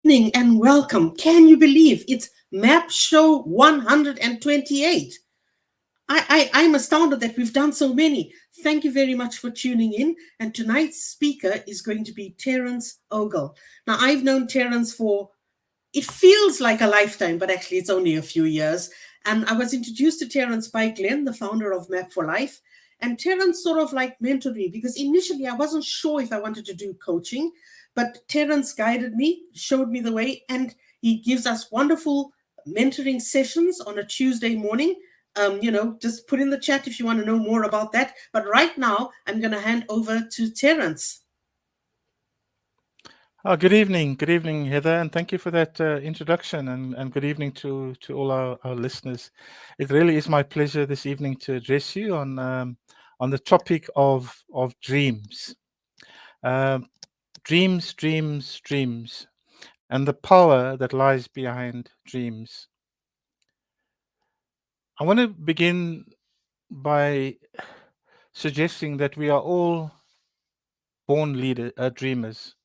Evening and welcome. Can you believe it's Map Show 128? I'm astounded that we've done so many. Thank you very much for tuning in. And tonight's speaker is going to be Terence Ogle. Now, I've known Terence for, it feels like a lifetime, but actually it's only a few years. And I was introduced to Terence by Glenn, the founder of Map for Life. And Terence sort of like mentored me because initially I wasn't sure if I wanted to do coaching, but Terence guided me, showed me the way, and he gives us wonderful mentoring sessions on a Tuesday morning. Just put in the chat if you want to know more about that. But right now, I'm going to hand over to Terence. Good evening, Heather, and thank you for that introduction, and good evening to all our listeners. It really is my pleasure this evening to address you on the topic of dreams. Dreams, and the power that lies behind dreams. I want to begin by suggesting that we are all born dreamers.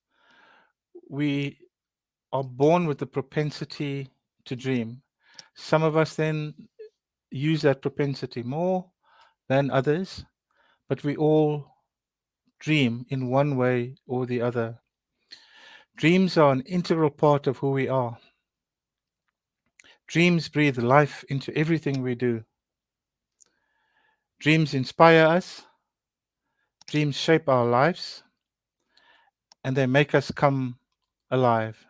We are born with the propensity to dream. Some of us then use that propensity more than others, but we all dream in one way or the other. Dreams are an integral part of who we are. Dreams breathe life into everything we do. Dreams inspire us. Dreams shape our lives, and they make us come alive.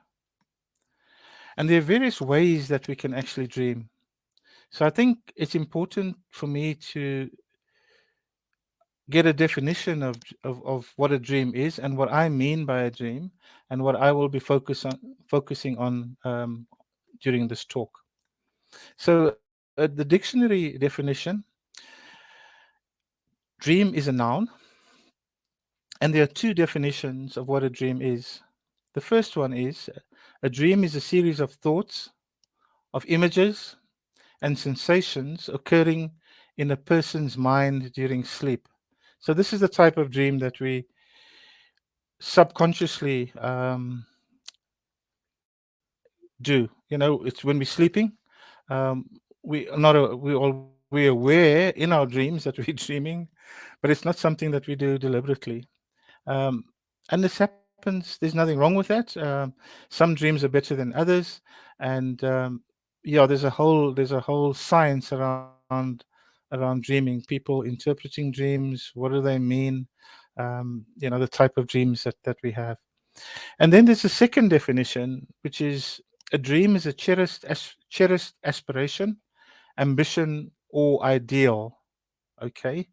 And there are various ways that we can actually dream. So I think it's important for me to get a definition of what a dream is and what I mean by a dream and what I will be focusing on during this talk. So the dictionary definition, dream is a noun, and there are two definitions of what a dream is. The first one is a dream is a series of thoughts, of images and sensations occurring in a person's mind during sleep. So this is the type of dream that we subconsciously do. It's when we're sleeping. We're aware in our dreams that we're dreaming, but it's not something that we do deliberately. And this happens. There's nothing wrong with that. Some dreams are better than others, and there's a whole science around dreaming. People interpreting dreams. What do they mean? The type of dreams that we have. And then there's a second definition, which is a dream is a cherished aspiration, ambition, or ideal. Okay,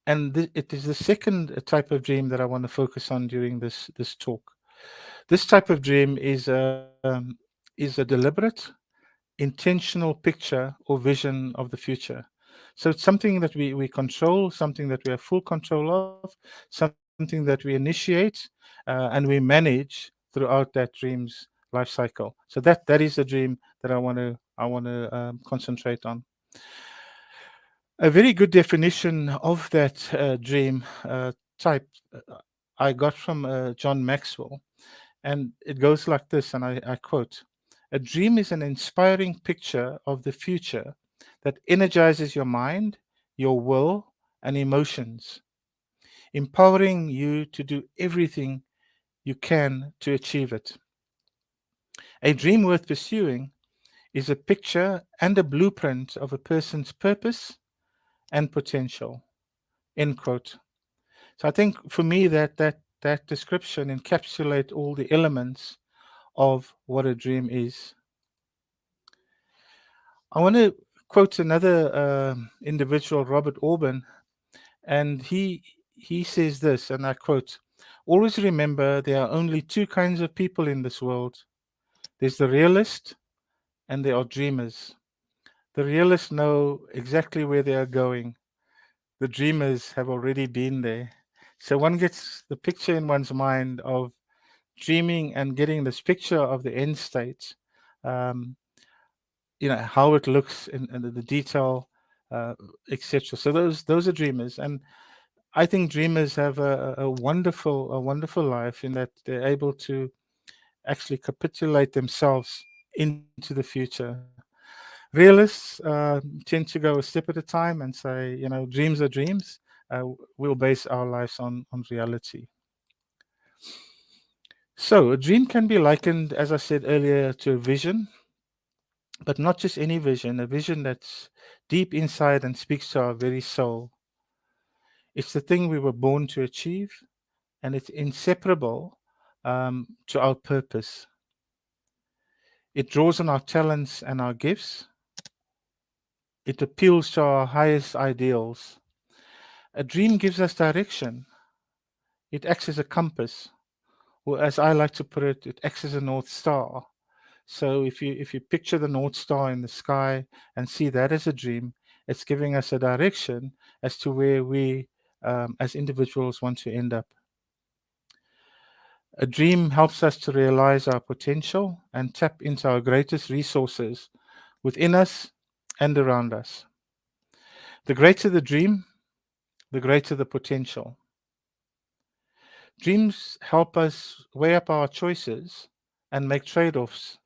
and it is the second type of dream that I want to focus on during this talk. This type of dream is a deliberate, intentional picture or vision of the future. So it's something that we control, something that we have full control of, something that we initiate and we manage throughout that dream's life cycle. So that is a dream that I want to concentrate on. A very good definition of that dream type I got from John Maxwell, and it goes like this, and I quote: "A dream is an inspiring picture of the future that energizes your mind, your will, and emotions, empowering you to do everything you can to achieve it. A dream worth pursuing is a picture and a blueprint of a person's purpose and potential." End quote. So I think for me that description encapsulates all the elements of what a dream is. I want to quote another individual, Robert Orban, and he says this, and I quote: Always remember there are only two kinds of people in this world. There's the realist and there are dreamers. The realists know exactly where they are going. The dreamers have already been there. So one gets the picture in one's mind of dreaming and getting this picture of the end state, um, how it looks and the detail, uh, etc. So those are dreamers, and I think dreamers have a wonderful life in that they're able to actually capitulate themselves into the future. Realists tend to go a step at a time and say, dreams are dreams. We'll base our lives on reality. So, a dream can be likened, as I said earlier, to a vision, but not just any vision, a vision that's deep inside and speaks to our very soul. It's the thing we were born to achieve, and it's inseparable to our purpose. It draws on our talents and our gifts. It appeals to our highest ideals. A dream gives us direction. It acts as a compass, or as I like to put it, it acts as a north star. So if you picture the north star in the sky and see that as a dream, it's giving us a direction as to where we, as individuals, want to end up. A dream helps us to realize our potential and tap into our greatest resources within us and around us. The greater the dream, the greater the potential. Dreams help us weigh up our choices and make trade offs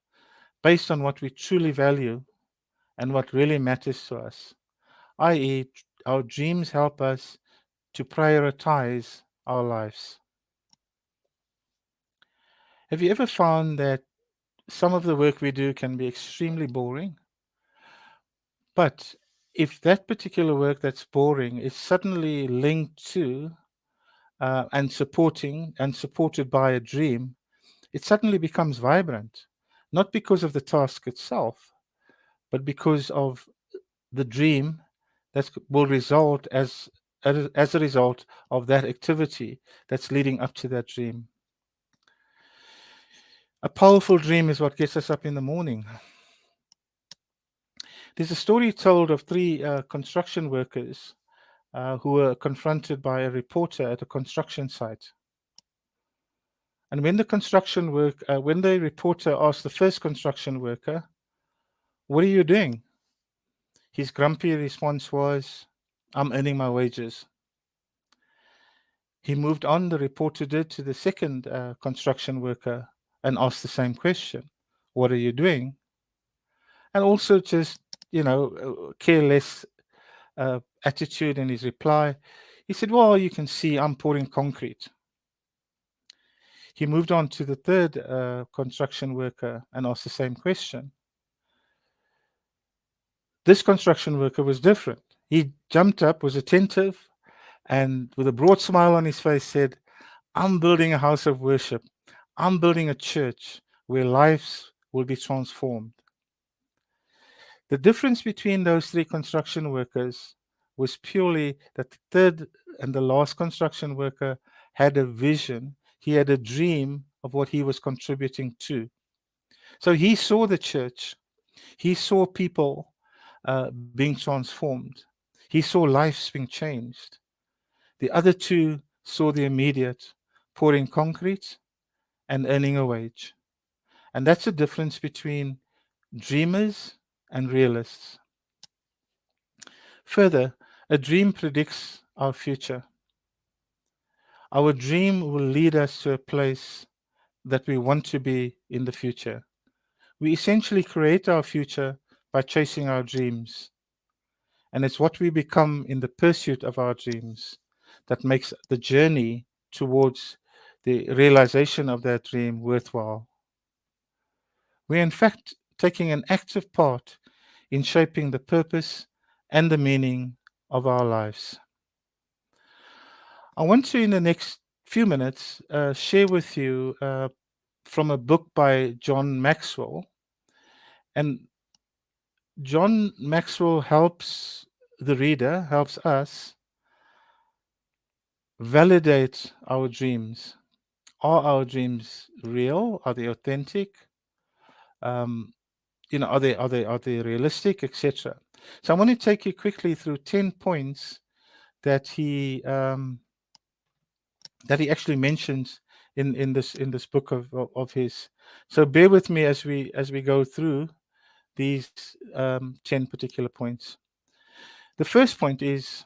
based on what we truly value and what really matters to us, i.e., our dreams help us to prioritize our lives. Have you ever found that some of the work we do can be extremely boring? But if that particular work that's boring is suddenly linked to and supported by a dream, it suddenly becomes vibrant, not because of the task itself, but because of the dream that will result as a result of that activity that's leading up to that dream. A powerful dream is what gets us up in the morning. There's a story told of three construction workers who were confronted by a reporter at a construction site. And when the reporter asked the first construction worker, "What are you doing?" His grumpy response was, "I'm earning my wages." He moved on, the reporter did, to the second construction worker and asked the same question: "What are you doing?" And also just, careless attitude in his reply. He said, "Well, you can see I'm pouring concrete." He moved on to the third construction worker and asked the same question. This construction worker was different. He jumped up, was attentive, and with a broad smile on his face said, "I'm building a house of worship. I'm building a church where lives will be transformed." The difference between those three construction workers was purely that the third and the last construction worker had a vision. He had a dream of what he was contributing to. So he saw the church, he saw people being transformed, he saw lives being changed. The other two saw the immediate, pouring concrete and earning a wage. And that's the difference between dreamers and realists. Further, a dream predicts our future. Our dream will lead us to a place that we want to be in the future. We essentially create our future by chasing our dreams. And it's what we become in the pursuit of our dreams that makes the journey towards the realization of that dream worthwhile. We're in fact taking an active part in shaping the purpose and the meaning of our lives. I want to, in the next few minutes, share with you from a book by John Maxwell. And John Maxwell helps us validate our dreams. Are our dreams real? Are they authentic? Um, are they realistic, etc. So I want to take you quickly through 10 points that he actually mentions in this book of his. So bear with me as we go through these 10 particular points. The first point is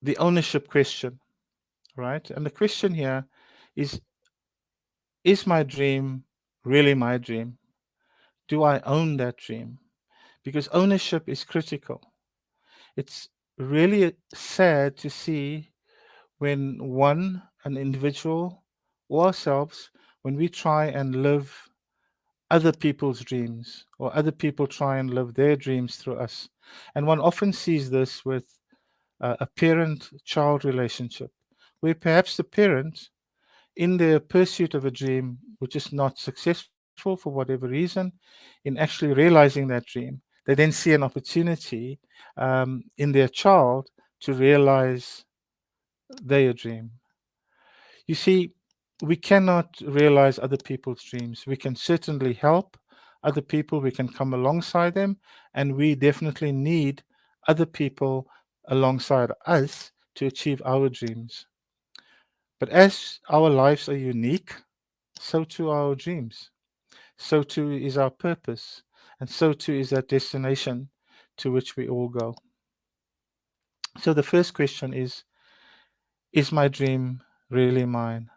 the ownership question, right? And the question here is is my dream really my dream? Do I own that dream? Because ownership is critical. It's really sad to see when an individual, or ourselves, when we try and live other people's dreams, or other people try and live their dreams through us. And one often sees this with a parent child relationship, where perhaps the parent, in their pursuit of a dream which is not successful for whatever reason, in actually realizing that dream, they then see an opportunity in their child to realize their dream. You see, we cannot realize other people's dreams. We can certainly help other people, we can come alongside them, and we definitely need other people alongside us to achieve our dreams. But as our lives are unique, so too are our dreams. So too is our purpose, and so too is that destination to which we all go. So the first question is my dream really mine?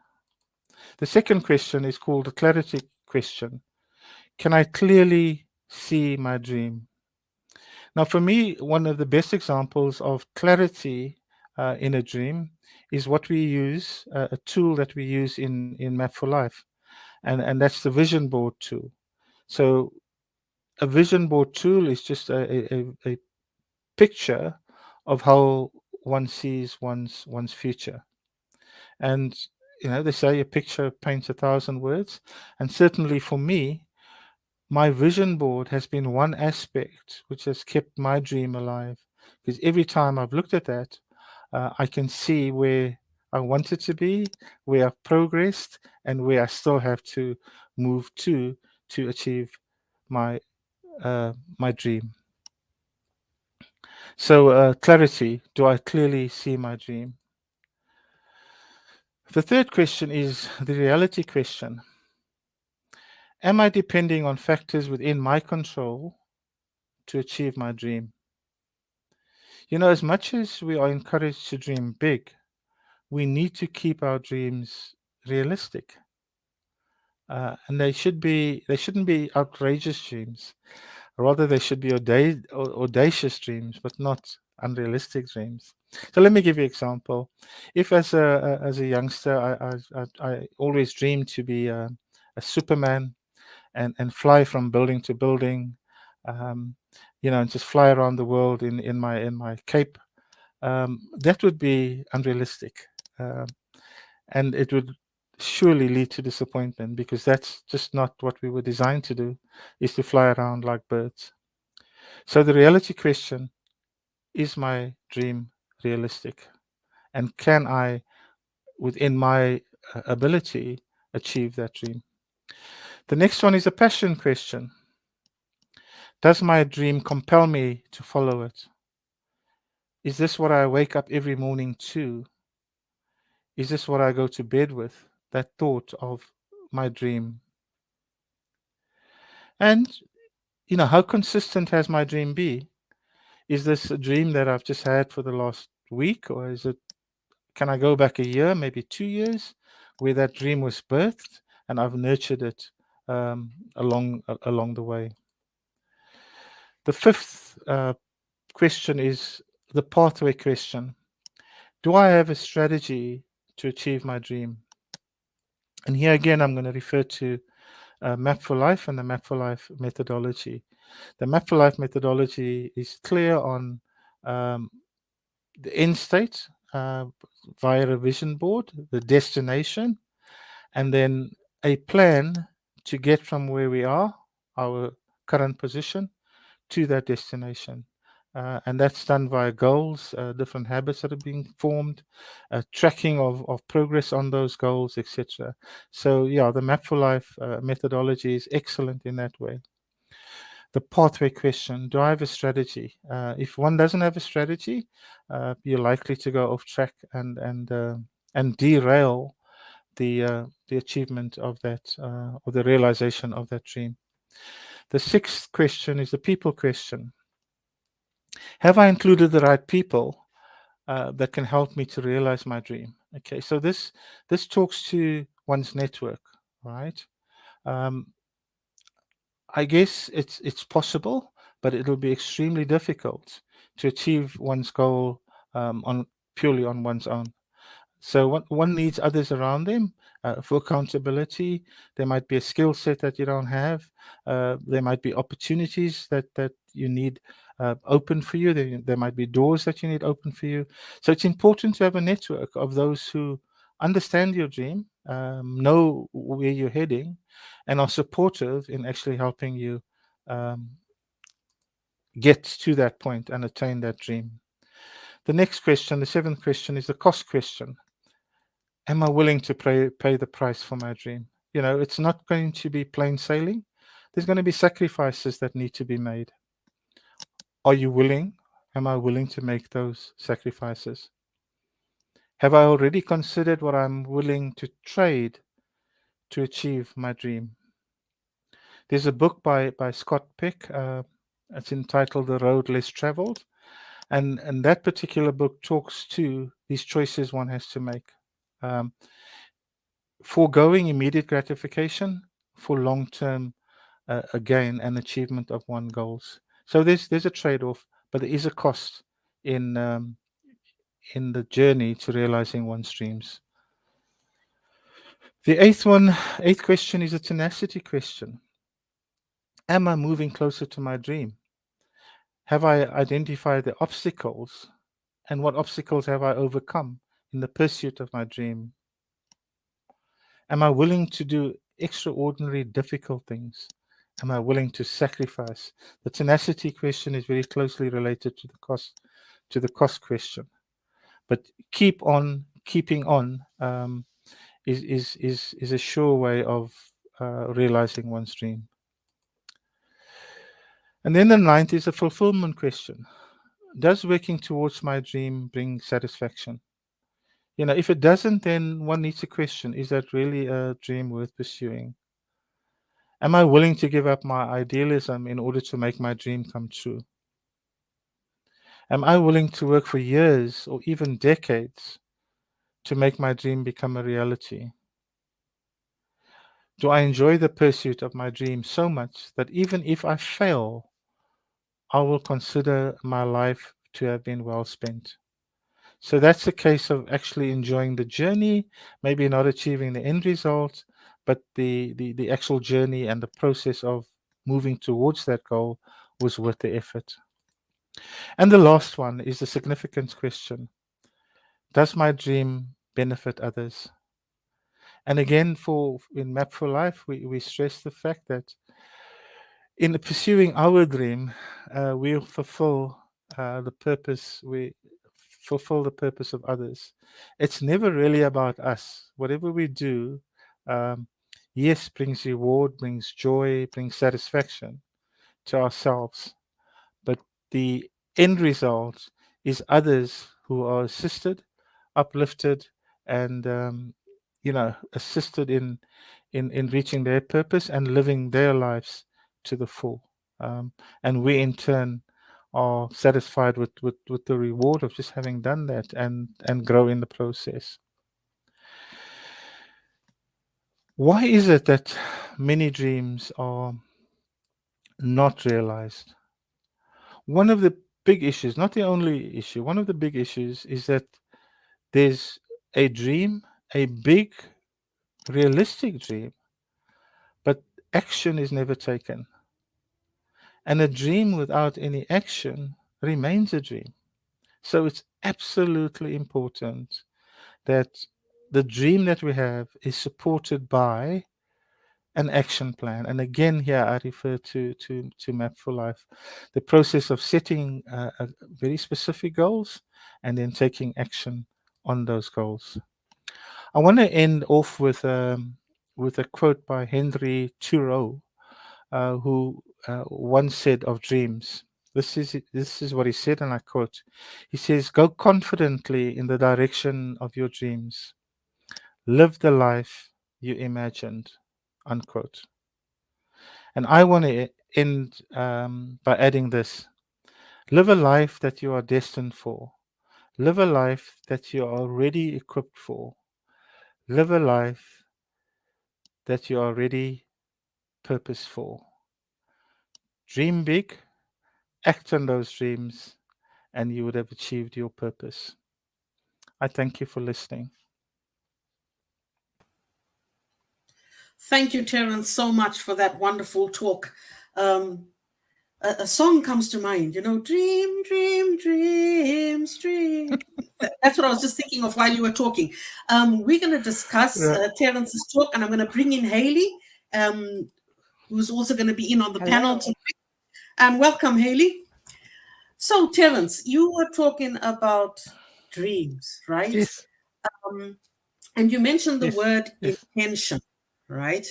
The second question is called the clarity question. Can I clearly see my dream? Now, for me, one of the best examples of clarity in a dream is what we use, a tool that we use in Map for Life, and that's the vision board tool. So, a vision board tool is just a picture of how one sees one's future. And they say a picture paints 1,000 words, and certainly for me, my vision board has been one aspect which has kept my dream alive. Because every time I've looked at that, I can see where I wanted to be, where I've progressed, and where I still have to move to achieve my my dream. So, clarity. Do I clearly see my dream? The third question is the reality question. Am I depending on factors within my control to achieve my dream? As much as we are encouraged to dream big, we need to keep our dreams realistic. And they shouldn't be outrageous dreams. Rather, they should be audacious dreams, but not unrealistic dreams. So let me give you an example. If as a youngster, I always dreamed to be a Superman and fly from building to building, um, and just fly around the world in my cape, that would be unrealistic. Um, and it would surely lead to disappointment because that's just not what we were designed to do, is to fly around like birds. So the reality question is my dream realistic? And can I, within my ability, achieve that dream? The next one is a passion question. Does my dream compel me to follow it? Is this what I wake up every morning to? Is this what I go to bed with? That thought of my dream. And, how consistent has my dream be? Is this a dream that I've just had for the last week, or can I go back a year, maybe 2 years, where that dream was birthed and I've nurtured it along the way? The fifth question is the pathway question. Do I have a strategy to achieve my dream? And here again, I'm going to refer to Map for Life and the Map for Life methodology. The Map for Life methodology is clear on um, the end state via a vision board, the destination, and then a plan to get from where we are, our current position, to that destination. and that's done via goals, different habits that are being formed, tracking of progress on those goals, etc. So, yeah, the Map for Life methodology is excellent in that way. The pathway question: do I have a strategy? If one doesn't have a strategy, you're likely to go off track and derail the achievement of that or the realization of that dream. The sixth question is the people question. Have I included the right people that can help me to realize my dream? Okay, so this talks to one's network, right? Um, I guess it's possible, but it'll be extremely difficult to achieve one's goal on purely on one's own. So one needs others around them for accountability. There might be a skill set that you don't have. There might be opportunities that you need open for you. There might be doors that you need open for you. So it's important to have a network of those who understand your dream, know where you're heading, and are supportive in actually helping you um, get to that point and attain that dream. The next question, the seventh question, is the cost question. Am I willing to pay the price for my dream? You know, it's not going to be plain sailing. There's going to be sacrifices that need to be made. Are you willing? Am I willing to make those sacrifices? Have I already considered what I'm willing to trade to achieve my dream? There's a book by Scott Peck. It's entitled The Road Less Traveled. And that particular book talks to these choices one has to make. Um, Foregoing immediate gratification for long-term gain and achievement of one goals. So there's a trade-off, but there is a cost in the journey to realizing one's dreams. The eighth question is a tenacity question. Am I moving closer to my dream? Have I identified the obstacles, and what obstacles have I overcome in the pursuit of my dream? Am I willing to do extraordinary difficult things? Am I willing to sacrifice? The tenacity question is very closely related to the cost question. But keeping on is a sure way of realizing one's dream. And then the ninth is a fulfillment question. Does working towards my dream bring satisfaction? You know, if it doesn't, then one needs to question, is that really a dream worth pursuing? Am I willing to give up my idealism in order to make my dream come true? Am I willing to work for years or even decades to make my dream become a reality? Do I enjoy the pursuit of my dream so much that even if I fail, I will consider my life to have been well spent? So that's a case of actually enjoying the journey, maybe not achieving the end result, but the actual journey and the process of moving towards that goal was worth the effort. And the last one is the significance question. Does my dream benefit others? And again, for in Map for Life, we stress the fact that in pursuing our dream, we'll fulfill the purpose. We fulfill the purpose of others. It's never really about us. Whatever we do, um, yes, brings reward, brings joy, brings satisfaction to ourselves. But the end result is others who are assisted, uplifted, and assisted in reaching their purpose and living their lives to the full. And we in turn are satisfied with the reward of just having done that and grow in the process. Why is it that many dreams are not realized? One of the big issues, not the only issue, one of the big issues is that there's a dream, a big, realistic dream, but action is never taken. And a dream without any action remains a dream. So it's absolutely important that the dream that we have is supported by an action plan. And again, here I refer to Map for Life, the process of setting very specific goals and then taking action on those goals. I want to end off with a quote by Henry Thoreau, who once said of dreams. This is what he said, and I quote. He says, "Go confidently in the direction of your dreams. Live the life you imagined." Unquote. And I want to end by adding this: live a life that you are destined for. Live a life that you are already equipped for. Live a life that you are already purpose for. Dream big, act on those dreams, and you would have achieved your purpose. I thank you for listening. Thank you, Terence, so much for that wonderful talk. Um, a song comes to mind, dream, dream, dreams, dream. That's what I was just thinking of while you were talking. We're going to discuss Yeah. Terence's talk, and I'm going to bring in Haley, um, who's also going to be in on the panel Hello. tonight. And welcome, Haley. So, Terence, you were talking about dreams, right? Yes. Um, and you mentioned the Yes. word Yes. intention, right?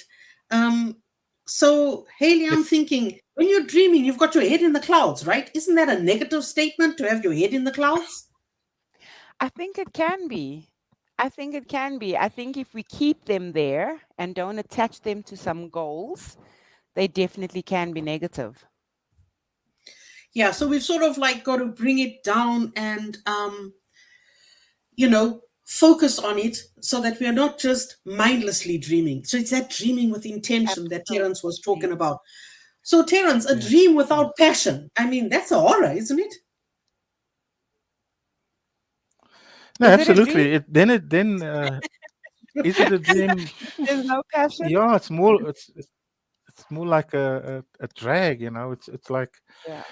Um, so, Haley, I'm Yes. thinking when you're dreaming, you've got your head in the clouds, right? Isn't that a negative statement to have your head in the clouds? I think it can be. I think it can be. I think if we keep them there and don't attach them to some goals, they definitely can be negative. Yeah, so we've sort of like got to bring it down and, focus on it so that we are not just mindlessly dreaming. So it's that dreaming with intention that Terence was talking Absolutely. about. So, Terence, a Yes. dream Yes. without passion. I mean, that's a horror, isn't it? No, Is it a dream? absolutely. Then is it a dream? There's no passion? Yeah, it's more like a drag. It's like Yeah,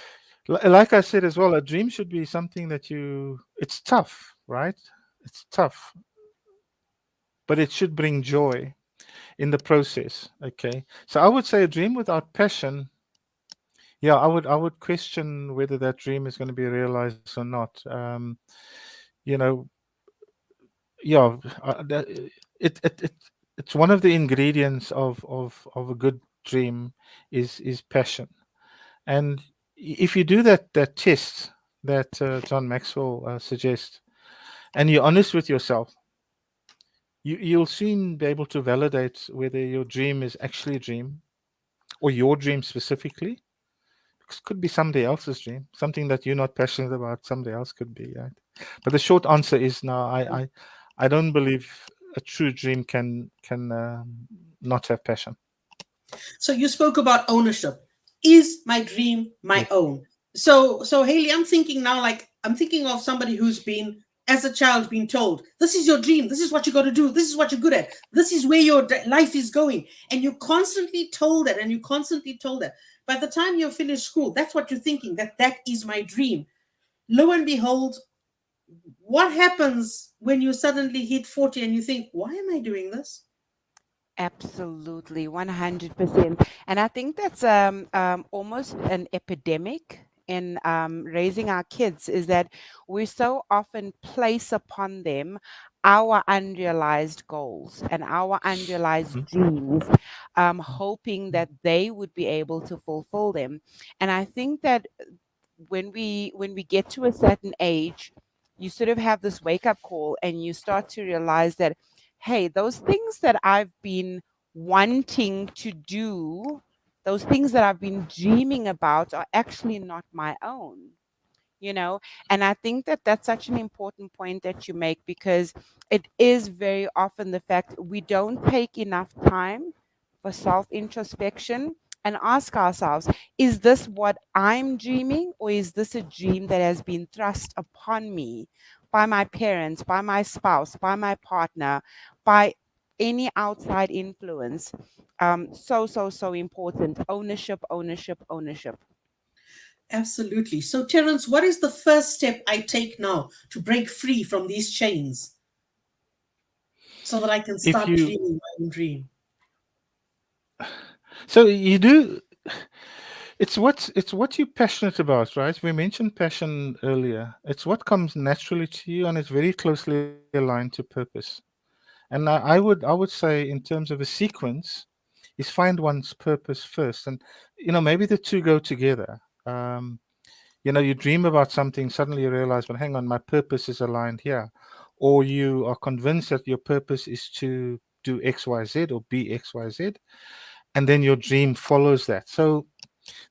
like I said as well. A dream should be something that you. It's tough, right? It's tough, but it should bring joy in the process. Okay, so I would say a dream without passion. Yeah, I would question whether that dream is going to be realized or not. You know, yeah, it's one of the ingredients of a good dream is passion. And if you do that test that John Maxwell suggests, and you're honest with yourself, you'll soon be able to validate whether your dream is actually a dream or your dream specifically. It could be somebody else's dream, something that you're not passionate about. Somebody else could be, right? But the short answer is no. I don't believe a true dream can not have passion. So you spoke about ownership. Is my dream my Yes. own? So Haley, I'm thinking now, like I'm thinking of somebody who's been, as a child, been told, "This is your dream. This is what you got to do. This is what you're good at. This is where your life is going." And you constantly told that, and you constantly told that. By the time you finish school, that's what you're thinking. That is my dream. Lo and behold, what happens when you suddenly hit 40 and you think, "Why am I doing this?" absolutely, 100%. And I think that's almost an epidemic in raising our kids is that we so often place upon them our unrealized goals and our unrealized Mhm. dreams, hoping that they would be able to fulfill them. And I think that when we get to a certain age, you sort of have this wake up call and you start to realize that, hey, those things that I've been wanting to do, those things that I've been dreaming about are actually not my own, you know. And I think that that's such an important point that you make, because it is very often the fact we don't take enough time for self introspection and ask ourselves, is this what I'm dreaming, or is this a dream that has been thrust upon me by my parents, by my spouse, by my partner, by any outside influence? So important. Ownership, ownership, ownership. Absolutely. So, Terence, what is the first step I take now to break free from these chains so that I can If start you dreaming my own dream? So you do. It's what you're passionate about, right? We mentioned passion earlier. It's what comes naturally to you, and it's very closely aligned to purpose. And I would say, in terms of a sequence, is find one's purpose first, and maybe the two go together. You dream about something, suddenly you realize, well, hang on, my purpose is aligned here, or you are convinced that your purpose is to do X, Y, Z, or be X, Y, Z, and then your dream follows that. So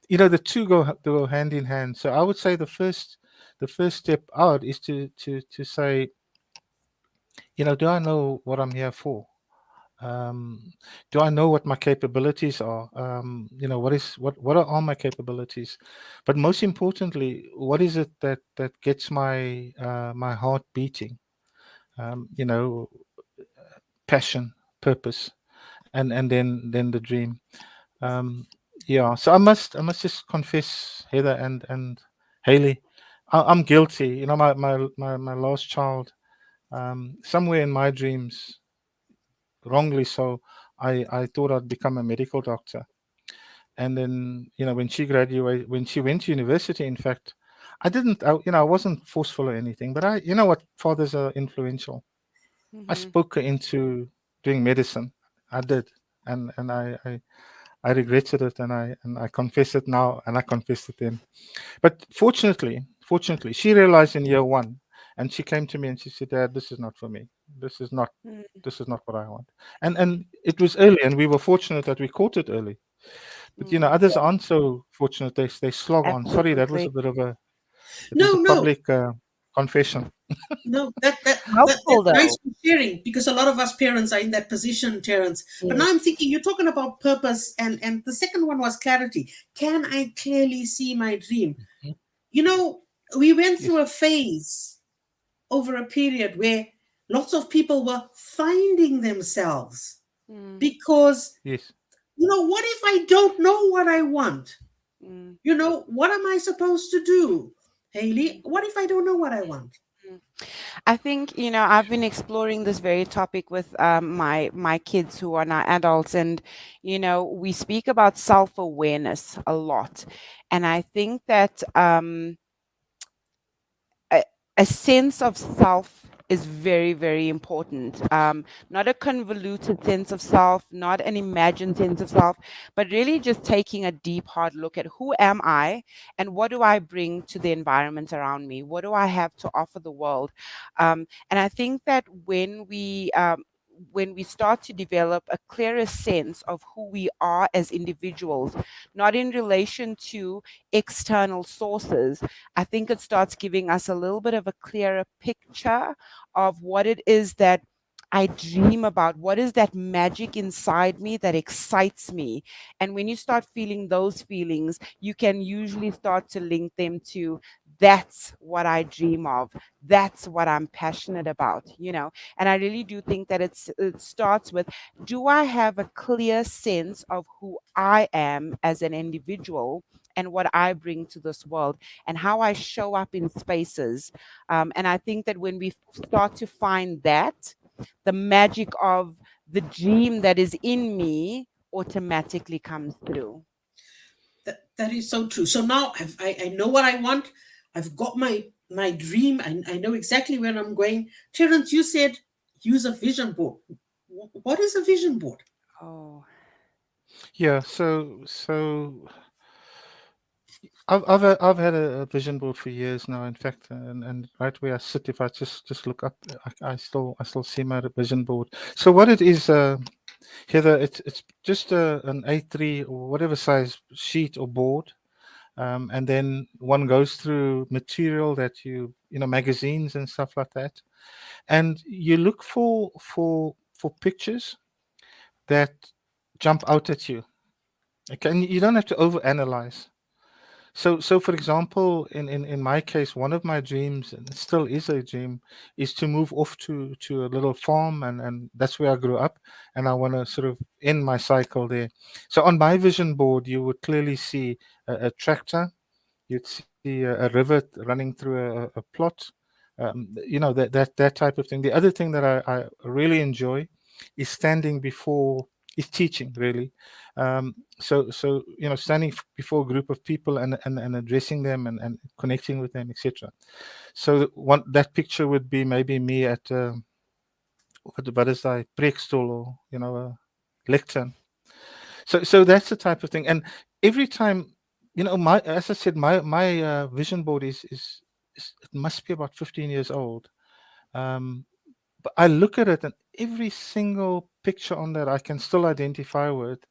the two go hand in hand. So I would say the first step out is to say, do I know what I'm here for? um, do I know what my capabilities are? What are all my capabilities? But most importantly, what is it that gets my heart beating? You know, Passion, purpose, and then the dream. Um, yeah. So I must just confess, Heather and Haley, I'm guilty. My last child. Somewhere in my dreams, wrongly so, I thought I'd become a medical doctor. And then, when she went to university, in fact, I wasn't forceful or anything, but what, fathers are influential. I Mm-hmm. spoke her into doing medicine. I did. And I regretted it, and I confess it now, and I confessed it then. But fortunately, she realized in year one, and she came to me and she said, "Dad, this is not for me. This is not this is not what I want." And it was early, and we were fortunate that we caught it early. But Mm-hmm. others aren't so fortunate. They slog on. Sorry, that was Absolutely. a No, public confession. no, that's Helpful nice though. for sharing, because a lot of us parents are in that position, Terence. But now Yes. I'm thinking, you're talking about purpose, and the second one was clarity. Can I clearly see my dream? Mhm. You know, we went through Yes, a phase over a period where lots of people were finding themselves, Mm, because, yes. what if I don't know what I want? mm, What am I supposed to do? Haley, mm, what if I don't know what I want? mm. I think, I've been exploring this very topic with my kids who are now adults, and we speak about self-awareness a lot, and I think that a, a sense of self is very, very important. Not a convoluted sense of self, not an imagined sense of self, but really just taking a deep, hard look at who am I and what do I bring to the environment around me? What do I have to offer the world? And I think that when we start to develop a clearer sense of who we are as individuals, not in relation to external sources, I think it starts giving us a little bit of a clearer picture of what it is that I dream about. What is that magic inside me that excites me? And when you start feeling those feelings, you can usually start to link them to that's what I dream of. That's what I'm passionate about. And I really do think that it starts with, do I have a clear sense of who I am as an individual and what I bring to this world and how I show up in spaces. And I think that when we start to find that, the magic of the dream that is in me automatically comes through. That is so true. So now I know what I want. I've got my dream. I know exactly where I'm going. Terence, you said use a vision board. What is a vision board? Oh. Yeah. So I've had a vision board for years now. In fact, and right where I sit, if I just look up, I still see my vision board. So what it is, Heather, it's just an A3 or whatever size sheet or board, and then one goes through material that magazines and stuff like that, and you look for pictures that jump out at you. Okay, and you don't have to overanalyze. So for example, in my case, one of my dreams, and it still is a dream, is to move off to a little farm, and that's where I grew up, and I want to sort of end my cycle there. So on my vision board, you would clearly see a tractor, you'd see a river running through a plot, that type of thing. The other thing that I really enjoy is standing before is teaching really. So standing before a group of people and addressing them and connecting with them, etc. So that picture would be maybe me at what is that preekstoel, or a lectern. So that's the type of thing. And every time, my as I said, my vision board is it must be about 15 years old. Um, but I look at it, and every single picture on that I can still identify with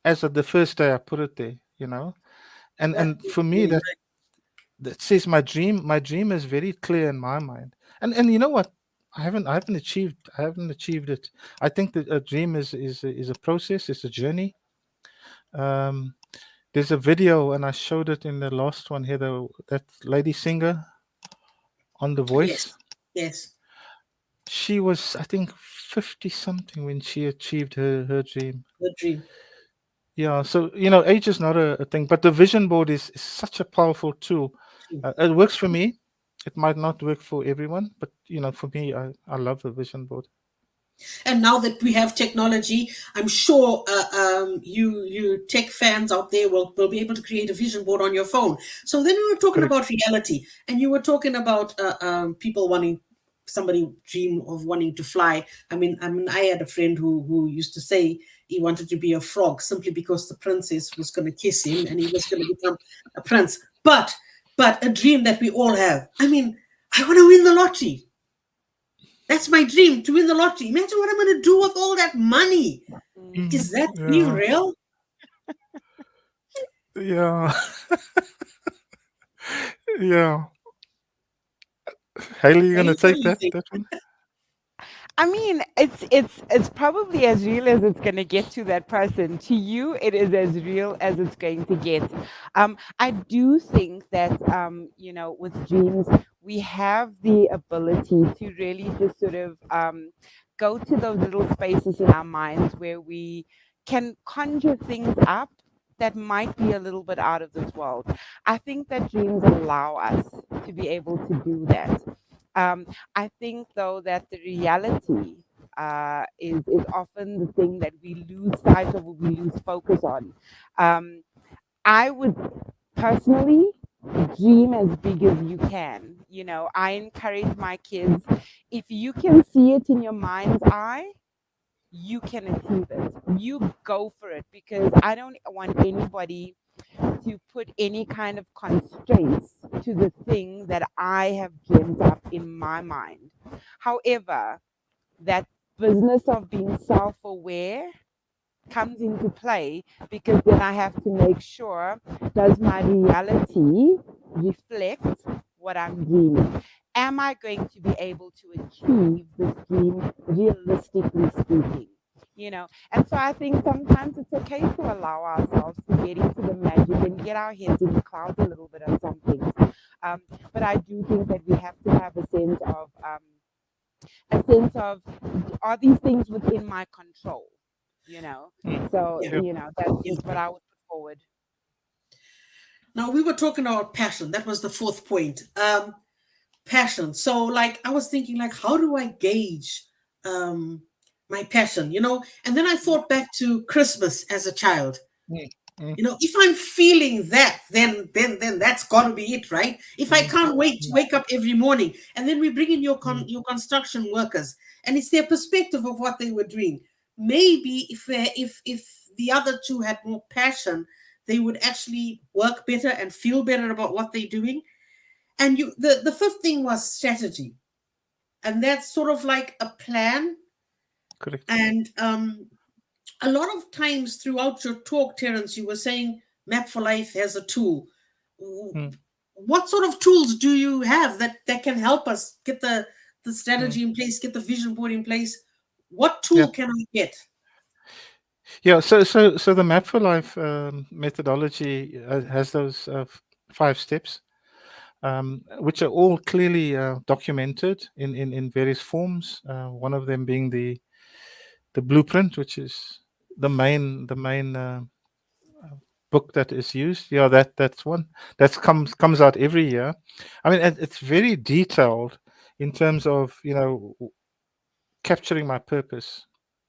as of the first day I put it there. That And is for me, very that says my dream is very clear in my mind. And you know what? I haven't achieved it. I think that a dream is a process, it's a journey. Um, there's a video, and I showed it in the last one here. That lady singer on The Voice. yes, yes, She was, I think, 50 something when she achieved her dream. the dream. Yeah, so age is not a thing, but the vision board is such a powerful tool. It works for me. It might not work for everyone, but for me, I love the vision board. And now that we have technology, I'm sure you tech fans out there will be able to create a vision board on your phone. So then we were talking Correct. about reality, and you were talking about people wanting, somebody dream of wanting to fly. I mean, I had a friend who used to say he wanted to be a frog simply because the princess was going to kiss him and he was going to become a prince. But a dream that we all have. I mean, I want to win the lottery. That's my dream, to win the lottery. Imagine what I'm going to do with all that money. Mm, Is that Mhm. dream yeah, real? yeah, yeah. Haley, you gonna Hey, what take do you that think? that one? I mean, it's probably as real as it's going to get to that person. To you, it is as real as it's going to get. I do think that with dreams, we have the ability to really just sort of go to those little spaces in our minds where we can conjure things up that might be a little bit out of this world. I think that dreams allow us to be able to do that. Um, I think, though, that the reality is often the thing that we lose sight of, or we lose focus on. Um, I would personally dream as big as you can. I encourage my kids, if you can see it in your mind's eye, you can achieve it. You go for it, because I don't want anybody to put any kind of constraints to the thing that I have dreamt up in my mind. However, that business of being self aware comes into play, because then I have to make sure, does my reality reflect what I'm dreaming? Am I going to be able to achieve this dream realistically speaking? And so I think sometimes it's okay to allow ourselves to get into the magic and get our heads in the clouds a little bit on some things. Um, but I do think that we have to have a sense of, are these things within my control? You know, Mm, so Yeah, yeah, that's yeah. just what I would put forward. Now we were talking about passion. That was the fourth point. Passion. So, like, I was thinking, like, how do I gauge um, my passion? And then I thought back to Christmas as a child. mm, mm, If I'm feeling that, then that's got to be it, right? If I mm, can't wait to mm, wake up every morning, and then we bring in your mm. your construction workers, and it's their perspective of what they were doing. Maybe if the other two had more passion, they would actually work better and feel better about what they're doing. And the fifth thing was strategy, and that's sort of like a plan. Correct. And a lot of times throughout your talk, Terence, you were saying Map for Life has a tool. Mm, What sort of tools do you have that can help us get the mm. strategy in place, get the vision board in place? What Yeah, tool can I get? yeah. So the Map for Life methodology has those 5 steps, which are all clearly documented in various forms. One of them being the blueprint, which is the main book that is used. Yeah, that's one that comes out every year. I mean, it's very detailed in terms of capturing my purpose.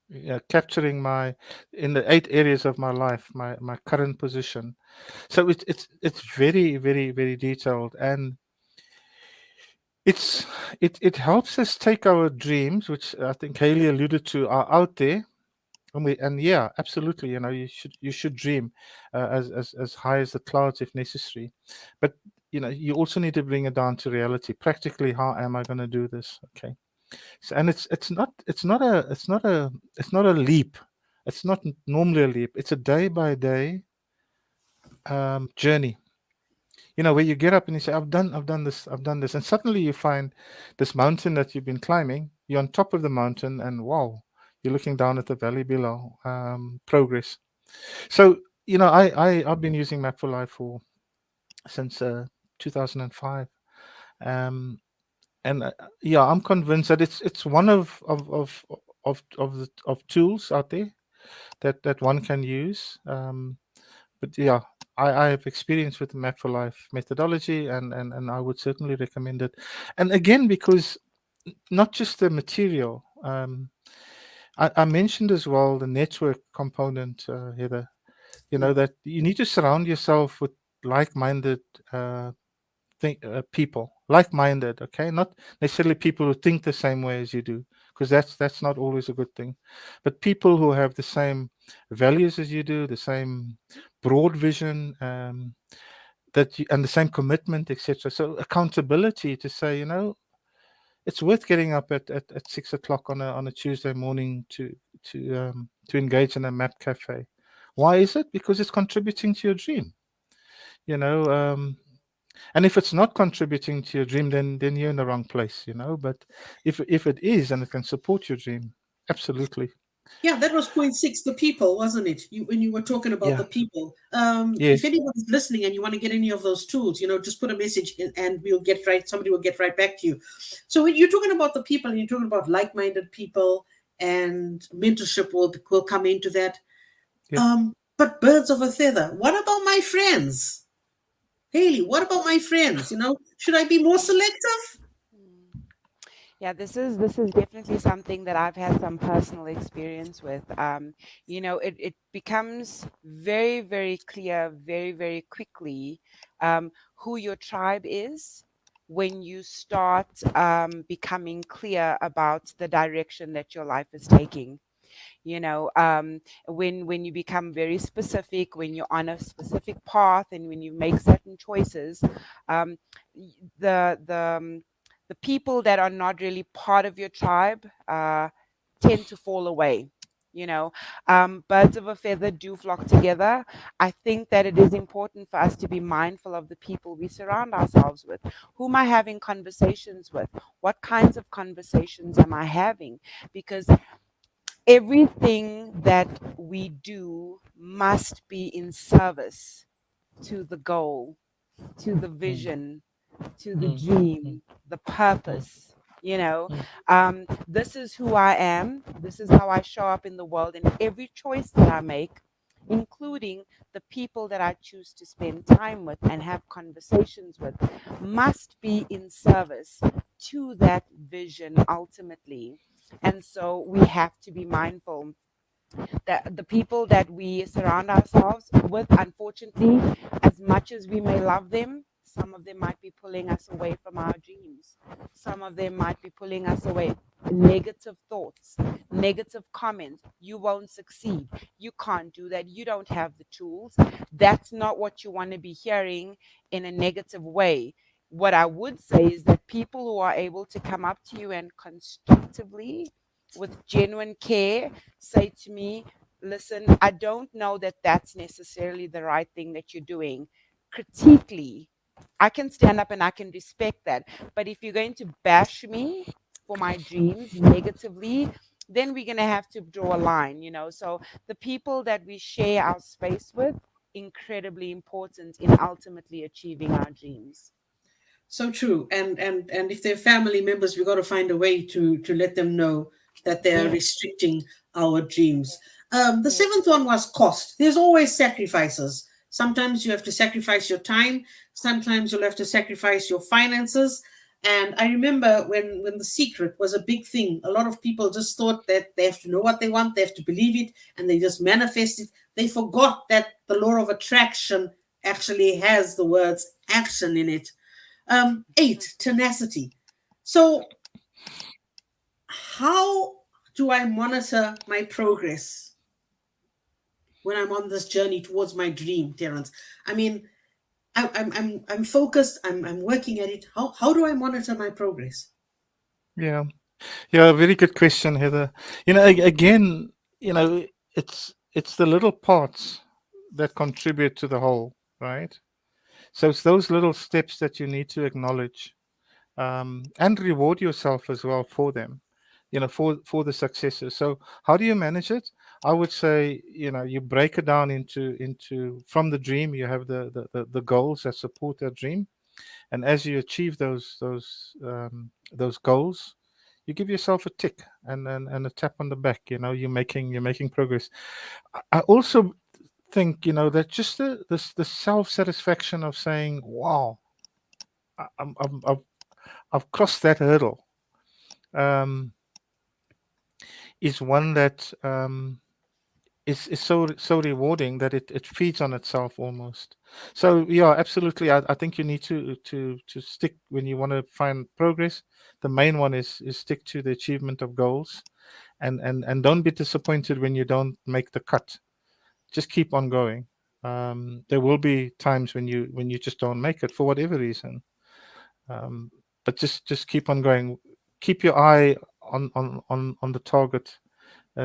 yeah, capturing my in the 8 areas of my life, my current position. So it's very very very detailed, and it's it helps us take our dreams, which I think Haley alluded to, are out there. And yeah, absolutely. You should dream as high as the clouds if necessary, but you also need to bring it down to reality. Practically, how am I going to do this? Okay, so, and it's not a leap. It's not normally a leap. It's a day by day journey. Where you get up and you say, I've done this, and suddenly you find this mountain that you've been climbing. You're on top of the mountain, and wow, you're looking down at the valley below. Progress. So I've been using Map for Life for since 2005, um, and yeah, I'm convinced that it's one of tools out there that one can use. But yeah, I have experience with the Map for Life methodology, and I would certainly recommend it. And again, because not just the material. I mentioned as well the network component, Heather. Mm. That you need to surround yourself with like-minded people, like-minded. Okay, not necessarily people who think the same way as you do, because that's not always a good thing, but people who have the same values as you do, the same broad vision, and the same commitment, etc. So accountability to say, it's worth getting up at 6 o'clock on a Tuesday morning to engage in a map cafe. Why is it? Because it's contributing to your dream. You know, and if it's not contributing to your dream, then you're in the wrong place. But if it is and it can support your dream, absolutely. Yeah, that was point six, the people, wasn't it? When you were talking about Yeah. the people. If Yes. anybody's listening and you want to get any of those tools, just put a message in and we'll get right. Somebody will get right back to you. So when you're talking about the people and you're talking about like-minded people and mentorship will come into that. Yep. But birds of a feather. What about my friends? Haley, what about my friends? Should I be more selective? Mm. Yeah, this is definitely something that I've had some personal experience with. It becomes very, very clear very, very quickly who your tribe is when you start becoming clear about the direction that your life is taking. you know um, when you become very specific, when you're on a specific path, and when you make certain choices, um, y- the people that are not really part of your tribe tend to fall away. Birds of a feather do flock together. I think that it is important for us to be mindful of the people we surround ourselves with. Who am I having conversations with? What kinds of conversations am I having? Because everything that we do must be in service to the goal, to the Mm, vision, to the mm, mm, dream, the mm, purpose. mm, This is who I am. This is how I show up in the world, and every choice that I make, including the people that I choose to spend time with and have conversations with, must be in service to that vision ultimately. And so we have to be mindful that the people that we surround ourselves with, unfortunately, as much as we may love them, some of them might be pulling us away from our dreams. Some of them might be pulling us away. Negative thoughts, negative comments. You won't succeed. You can't do that. You don't have the tools. That's not what you want to be hearing in a negative way. What I would say is that people who are able to come up to you and constructively, with genuine care, say to me, listen, I don't know that that's necessarily the right thing that you're doing. Critically, I can stand up and I can respect that. But if you're going to bash me for my dreams negatively, then we're going to have to draw a line. So the people that we share our space with, incredibly important in ultimately achieving our dreams. So true. And if they're family members, we got to find a way to let them know that they're Yeah. restricting our dreams. The Yeah. seventh one was cost. There's always sacrifices. Sometimes you have to sacrifice your time. Sometimes you'll have to sacrifice your finances. And I remember when The Secret was a big thing, a lot of people just thought that they have to know what they want, they have to believe it, and they just manifest it. They forgot that the law of attraction actually has the words action in it. Eight, tenacity. So, how do I monitor my progress when I'm on this journey towards my dream, Terence? I mean, I'm focused. I'm working at it. How do I monitor my progress? Yeah. Yeah, very good question, Heather. Again, it's the little parts that contribute to the whole, right? So it's those little steps that you need to acknowledge, and reward yourself as well for them, for the successes. So how do you manage it? I would say, you break it down into from the dream. You have the goals that support that dream, and as you achieve those goals, you give yourself a tick and a tap on the back. You're making progress. I also think, that just the self satisfaction of saying, "Wow, I've crossed that hurdle," um, is one that is so rewarding that it feeds on itself almost. So yeah, absolutely. I think you need to stick when you want to find progress. The main one is stick to the achievement of goals, and don't be disappointed when you don't make the cut. Just keep on going. There will be times when you just don't make it for whatever reason. um, but just keep on going. Keep your eye on the target.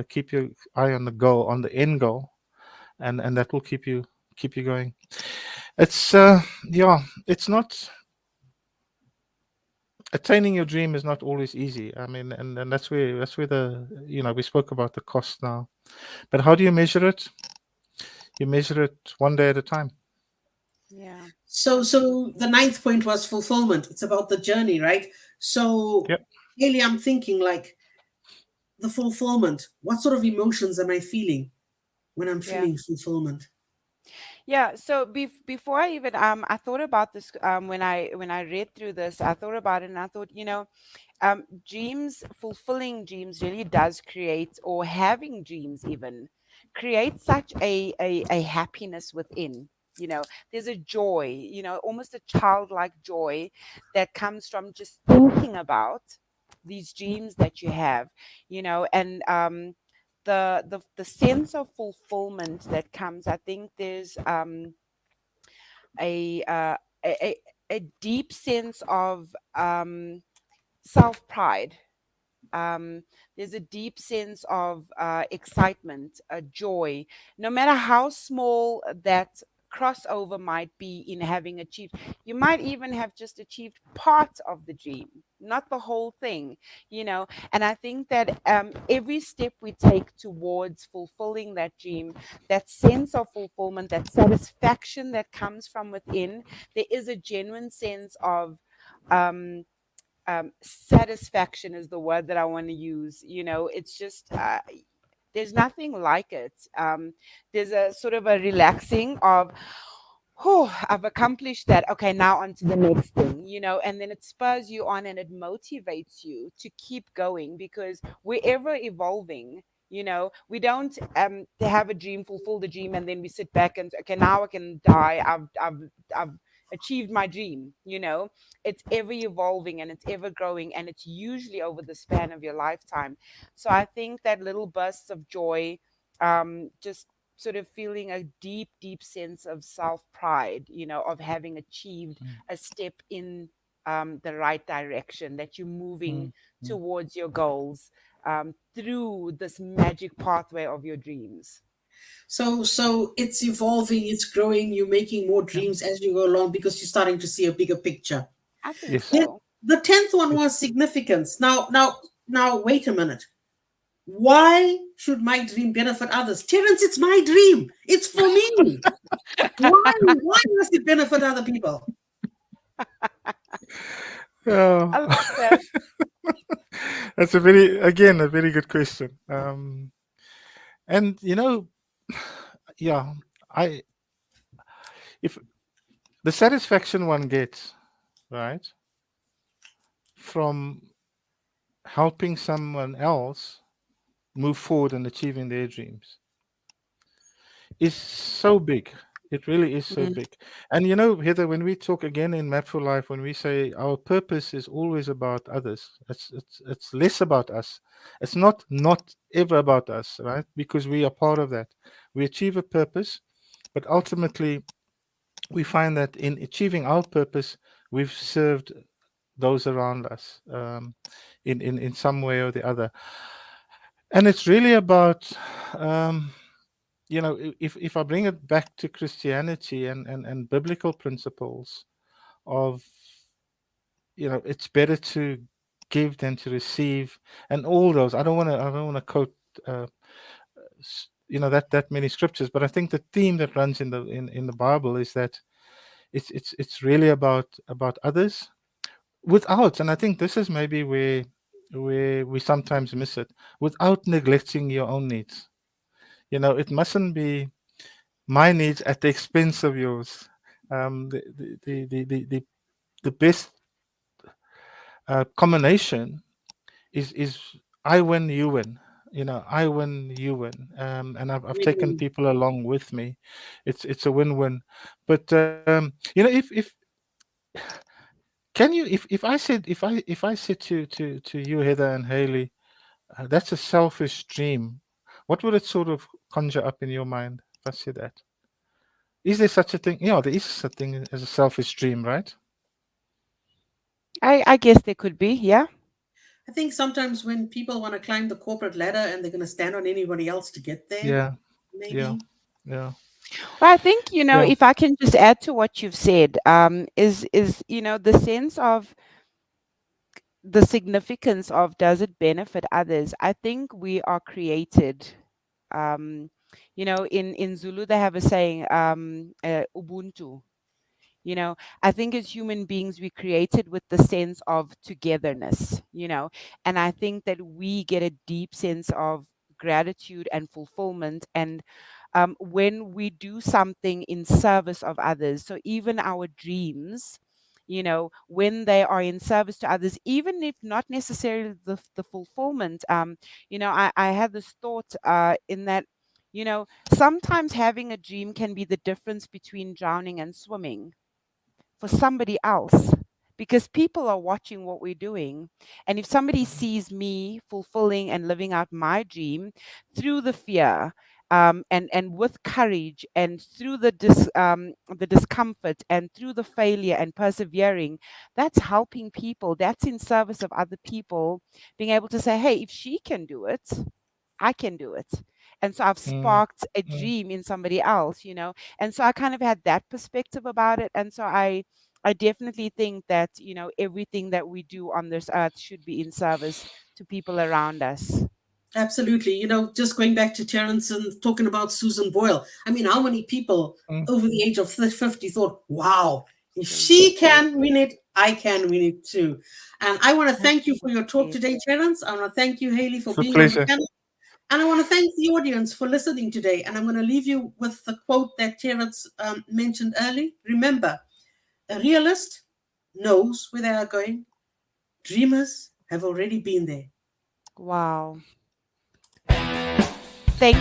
Keep your eye on the goal, on the end goal, and that will keep you going. It's yeah, it's not attaining your dream is not always easy. I mean, and that's where the we spoke about the cost now. But how do you measure it? You measure it one day at a time. Yeah, So absolutely. the ninth point was fulfillment. It's about the journey, right? So, Yep. Haley, I'm thinking like the fulfillment. What sort of emotions am I feeling when I'm Yeah. feeling fulfillment? Yeah, so before I even I thought about this when I read through this, I thought about it and I thought, dreams, fulfilling dreams really does create, or having dreams even create such a happiness within. There's a joy, almost a childlike joy that comes from just thinking about these dreams that you have, and the sense of fulfillment that comes. I think there's a uh, a, a a deep sense of self pride. um, there's a deep sense of excitement, joy, no matter how small that crossover might be in having achieved. You might even have just achieved part of the dream, not the whole thing, And I think that every step we take towards fulfilling that dream, that sense of fulfillment, that satisfaction that comes from within, there is a genuine sense of um, satisfaction is the word that I want to use. It's just there's nothing like it. There's a sort of a relaxing of, oh, I've accomplished that. Okay, now on to the next thing, and then it spurs you on and it motivates you to keep going because we're ever evolving. We don't have a dream, fulfill the dream, and then we sit back and okay, now I can die. I've achieved my dream. It's ever evolving and it's ever growing, and it's usually over the span of your lifetime. So I think that little bursts of joy, just sort of feeling a deep, deep sense of self pride, of having achieved Mm, a step in the right direction, that you're moving mm, mm. towards your goals through this magic pathway of your dreams. So it's evolving, it's growing. You're making more Yeah. dreams as you go along because you're starting to see a bigger picture. I think Yes. Then so. the tenth one Yes. was significance. Now, wait a minute. Why should my dream benefit others? Terence, it's my dream. It's for me. Why must it benefit other people? Yeah. I love that. That's a very good question. And yeah, I if the satisfaction one gets, right, from helping someone else move forward and achieving their dreams is so big. It really is so Mm, big. And you know, Heather, when we talk again in Map for Life, when we say our purpose is always about others, it's less about us. It's not ever about us, right? Because we are part of that. We achieve a purpose, but ultimately we find that in achieving our purpose, we've served those around us in some way or the other. And it's really about you know, if I bring it back to Christianity and biblical principles of, you know, it's better to give than to receive, and all those. I don't want to quote you know, that many scriptures, but I think the theme that runs in the Bible is that it's really about others without, and I think this is maybe where we sometimes miss it, without neglecting your own needs. You know, it mustn't be my needs at the expense of yours. The best combination is I win, you win. You know, I win, you win, and I've taken Win-win. people along with me. It's a win-win. But you know, if can you if I said to you, Heather and Haley, that's a selfish dream, what would it sort of conjure up in your mind if I said that? Is there such a thing? Yeah, there is such a thing as a selfish dream, right? I guess there could be, yeah. I think sometimes when people want to climb the corporate ladder and they're going to stand on anybody else to get there, Yeah, yeah, maybe. yeah, Well, I think, yeah. if I can just add to what you've said, is the sense of the significance of, does it benefit others? I think we are created. Um, in Zulu they have a saying, Ubuntu. you know I think as human beings we created with the sense of togetherness. And I think that we get a deep sense of gratitude and fulfillment, and when we do something in service of others. So even our dreams, when they are in service to others, even if not necessarily the fulfillment. I had this thought, in that, sometimes having a dream can be the difference between drowning and swimming for somebody else, because people are watching what we're doing. And if somebody sees me fulfilling and living out my dream through the fear, and with courage, and through the discomfort, and through the failure, and persevering, that's helping people. That's in service of other people, being able to say, hey, if she can do it, I can do it. And so I've Mm, sparked a mm. dream in somebody else. And so I kind of had that perspective about it. And so I definitely think that, everything that we do on this earth should be in service to people around us. Absolutely. Just going back to Terence and talking about Susan Boyle. I mean, how many people Mm, over the age of 50 thought, wow, if she Absolutely. can win it, I can win it too. And I want to thank you for your talk Absolutely. today, Terence. I want to thank you, Haley, for it's a being on the pleasure. panel. And I want to thank the audience for listening today. And I'm going to leave you with the quote that Terence mentioned early. Remember, a realist knows where they are going. Dreamers have already been there. Wow. Thank